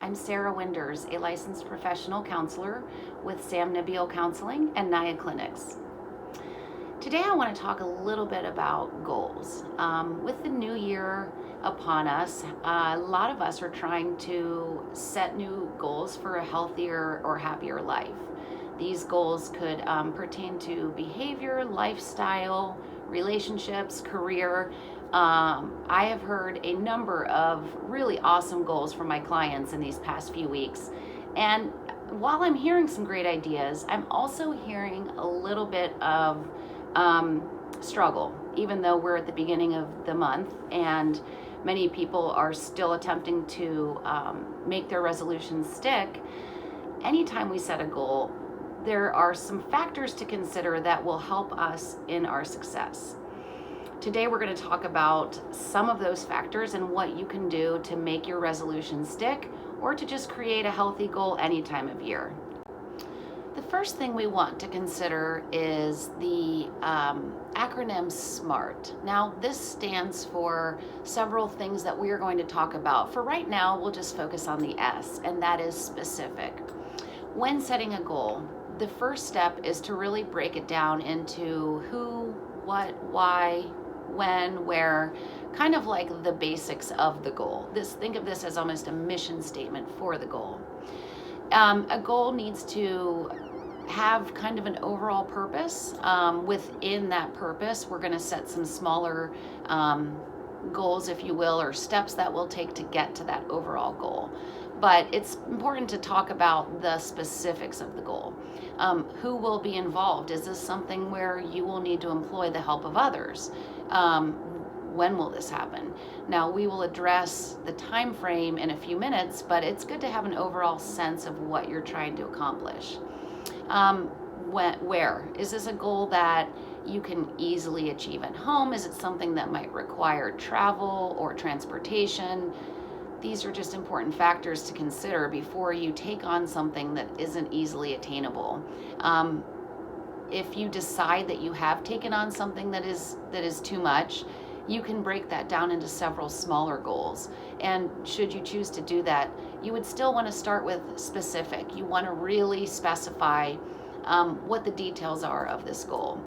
I'm Sarah Winders, a licensed professional counselor with Sam Nibio Counseling and Naya Clinics. Today I want to talk a little bit about goals. With the new year upon us, a lot of us are trying to set new goals for a healthier or happier life. These goals could pertain to behavior, lifestyle, relationships, career. I have heard a number of really awesome goals from my clients in these past few weeks. And while I'm hearing some great ideas, I'm also hearing a little bit of struggle, even though we're at the beginning of the month and many people are still attempting to make their resolutions stick. Anytime we set a goal, there are some factors to consider that will help us in our success. Today we're going to talk about some of those factors and what you can do to make your resolution stick or to just create a healthy goal any time of year. The first thing we want to consider is the acronym SMART. Now, this stands for several things that we are going to talk about. For right now, we'll just focus on the S, and that is specific. When setting a goal, the first step is to really break it down into who, what, why, when, where, kind of like the basics of the goal. Think of this as almost a mission statement for the goal. A goal needs to have kind of an overall purpose. Within that purpose, we're going to set some smaller goals, if you will, or steps that we'll take to get to that overall goal. But it's important to talk about the specifics of the goal. Who will be involved? Is this something where you will need to employ the help of others? When will this happen? Now, we will address the time frame in a few minutes, but it's good to have an overall sense of what you're trying to accomplish. Where? Is this a goal that you can easily achieve at home? Is it something that might require travel or transportation? These are just important factors to consider before you take on something that isn't easily attainable. If you decide that you have taken on something that is too much, you can break that down into several smaller goals. And should you choose to do that, you would still want to start with specific. You want to really specify what the details are of this goal.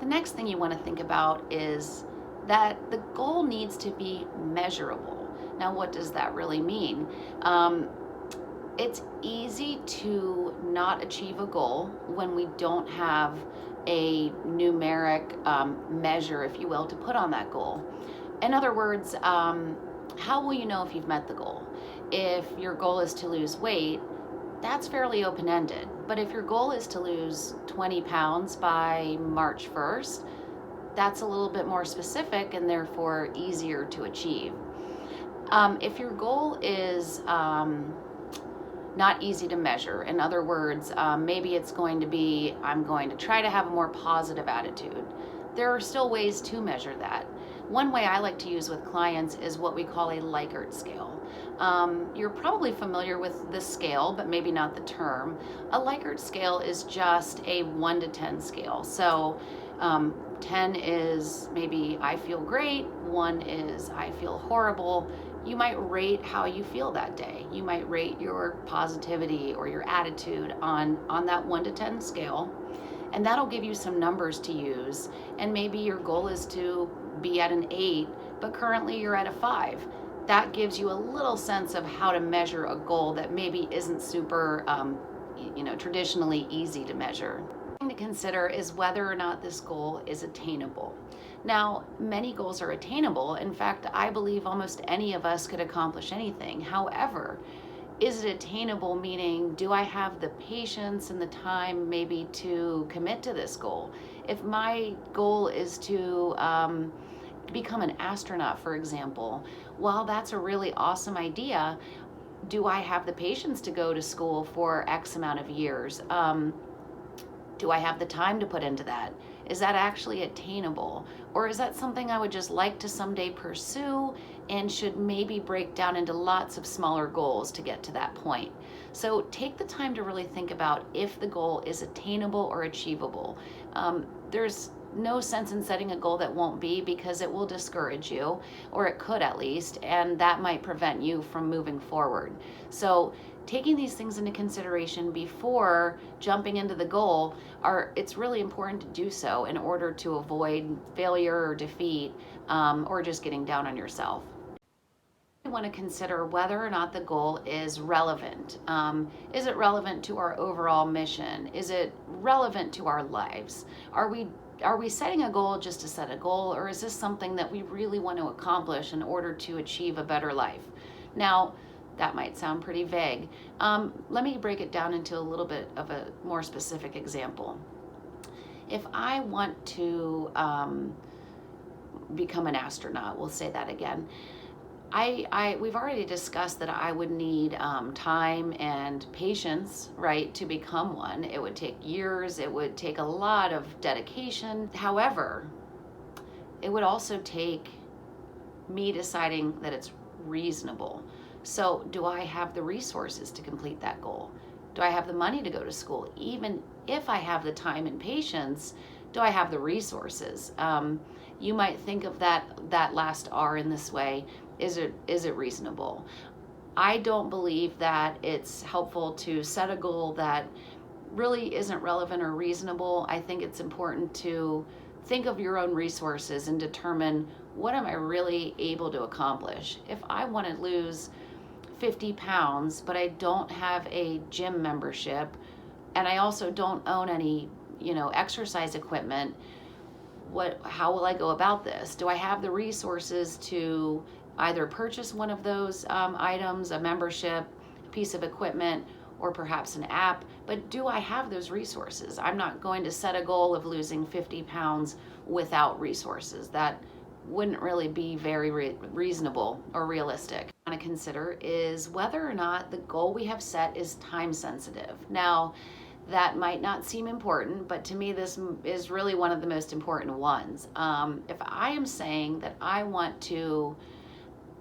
The next thing you want to think about is that the goal needs to be measurable. Now, what does that really mean? It's easy to not achieve a goal when we don't have a numeric measure, if you will, to put on that goal. In other words, how will you know if you've met the goal? If your goal is to lose weight, that's fairly open-ended. But if your goal is to lose 20 pounds by March 1st, that's a little bit more specific and therefore easier to achieve. If your goal is not easy to measure, in other words, maybe it's going to be, I'm going to try to have a more positive attitude. There are still ways to measure that. One way I like to use with clients is what we call a Likert scale. You're probably familiar with the scale, but maybe not the term. A Likert scale is just a 1 to 10 scale. So 10 is maybe I feel great, 1 is I feel horrible. You might rate how you feel that day. You might rate your positivity or your attitude on that 1 to 10 scale. And that'll give you some numbers to use. And maybe your goal is to be at an 8, but currently you're at a 5. That gives you a little sense of how to measure a goal that maybe isn't super, traditionally easy to measure. To consider is whether or not this goal is attainable. Now, many goals are attainable. In fact, I believe almost any of us could accomplish anything. However, is it attainable, meaning do I have the patience and the time maybe to commit to this goal? If my goal is to become an astronaut, for example, while that's a really awesome idea, do I have the patience to go to school for X amount of years? Do I have the time to put into that? Is that actually attainable? Or is that something I would just like to someday pursue and should maybe break down into lots of smaller goals to get to that point? So take the time to really think about if the goal is attainable or achievable. There's no sense in setting a goal that won't be, because it will discourage you, or it could at least, and that might prevent you from moving forward. So taking these things into consideration before jumping into the goal, it's really important to do so in order to avoid failure or defeat, or just getting down on yourself. We want to consider whether or not the goal is relevant. Is it relevant to our overall mission? Is it relevant to our lives? Are we setting a goal just to set a goal, or is this something that we really want to accomplish in order to achieve a better life? Now, that might sound pretty vague. Let me break it down into a little bit of a more specific example. If I want to become an astronaut, we'll say that again. We've already discussed that I would need time and patience, right, to become one. It would take years. It would take a lot of dedication. However, it would also take me deciding that it's reasonable. So, do I have the resources to complete that goal? Do I have the money to go to school? Even if I have the time and patience, do I have the resources? You might think of that last R in this way. Is it reasonable? I don't believe that it's helpful to set a goal that really isn't relevant or reasonable. I think it's important to think of your own resources and determine, what am I really able to accomplish? If I want to lose 50 pounds, but I don't have a gym membership, and I also don't own any, exercise equipment, how will I go about this? Do I have the resources to either purchase one of those items, a membership, a piece of equipment, or perhaps an app? But do I have those resources? I'm not going to set a goal of losing 50 pounds without resources. That wouldn't really be very reasonable or realistic. What I want to consider is whether or not the goal we have set is time sensitive. Now, that might not seem important, but to me, this is really one of the most important ones. If I am saying that I want to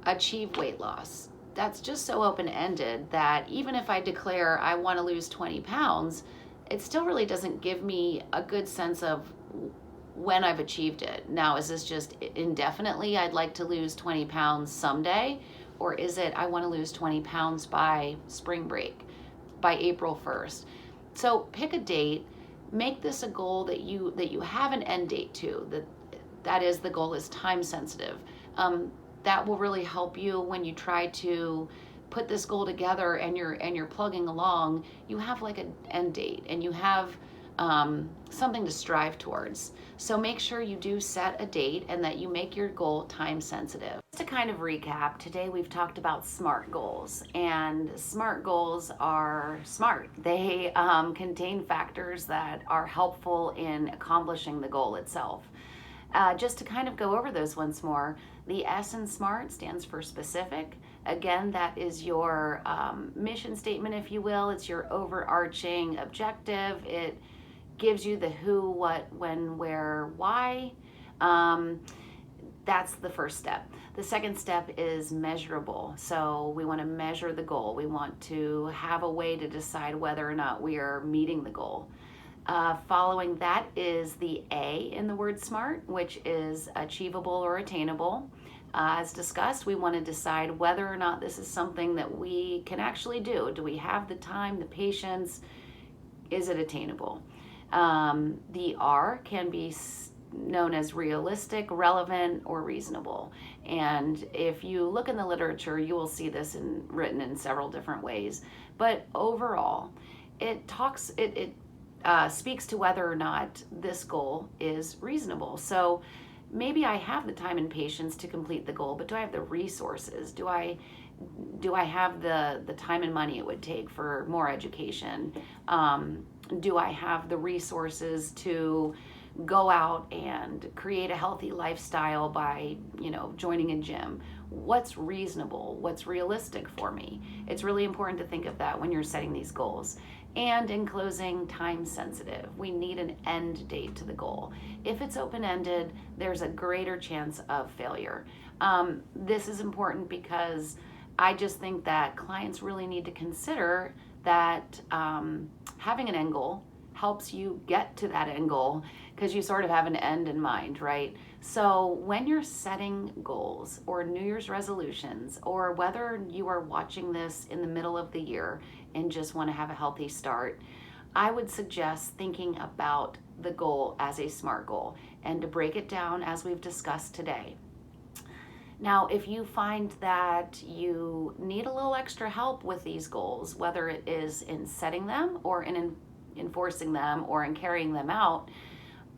achieve weight loss, that's just so open-ended that even if I declare I want to lose 20 pounds, it still really doesn't give me a good sense of when I've achieved it. Now, is this just indefinitely, I'd like to lose 20 pounds someday? Or is it, I want to lose 20 pounds by spring break, by April 1st? So pick a date, make this a goal that you have an end date to, that is, the goal is time sensitive. That will really help you when you try to put this goal together and you're plugging along. You have like an end date, and you have something to strive towards. So make sure you do set a date and that you make your goal time sensitive. Just to kind of recap, today we've talked about SMART goals, and SMART goals are smart. They contain factors that are helpful in accomplishing the goal itself. Just to kind of go over those once more, the S in SMART stands for specific. Again, that is your mission statement, if you will. It's your overarching objective. It gives you the who, what, when, where, why. That's the first step. The second step is measurable. So we want to measure the goal. We want to have a way to decide whether or not we are meeting the goal. Following that is the A in the word SMART, which is achievable or attainable. As discussed, we want to decide whether or not this is something that we can actually do. Do we have the time, the patience? Is it attainable? The R can be known as realistic, relevant, or reasonable. And if you look in the literature, you will see this written in several different ways. But overall, it speaks to whether or not this goal is reasonable. So maybe I have the time and patience to complete the goal, but do I have the resources? Do I have the time and money it would take for more education? Do I have the resources to go out and create a healthy lifestyle by, joining a gym? What's reasonable? What's realistic for me? It's really important to think of that when you're setting these goals. And in closing, time sensitive. We need an end date to the goal. If it's open-ended, there's a greater chance of failure. This is important because I just think that clients really need to consider that having an end goal helps you get to that end goal because you sort of have an end in mind, right? So when you're setting goals or New Year's resolutions, or whether you are watching this in the middle of the year and just want to have a healthy start, I would suggest thinking about the goal as a SMART goal and to break it down as we've discussed today. Now, if you find that you need a little extra help with these goals, whether it is in setting them or in enforcing them or in carrying them out,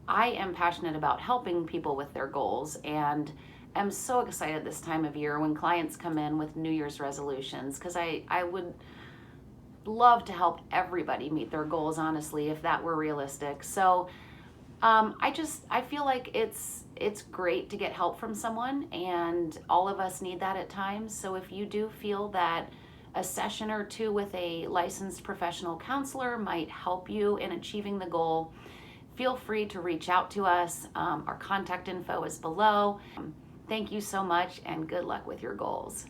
I am passionate about helping people with their goals, and am so excited this time of year when clients come in with New Year's resolutions, because I would love to help everybody meet their goals, honestly, if that were realistic. So I feel like it's great to get help from someone, and all of us need that at times. So if you do feel that a session or two with a licensed professional counselor might help you in achieving the goal, feel free to reach out to us. Our contact info is below. Thank you so much, and good luck with your goals.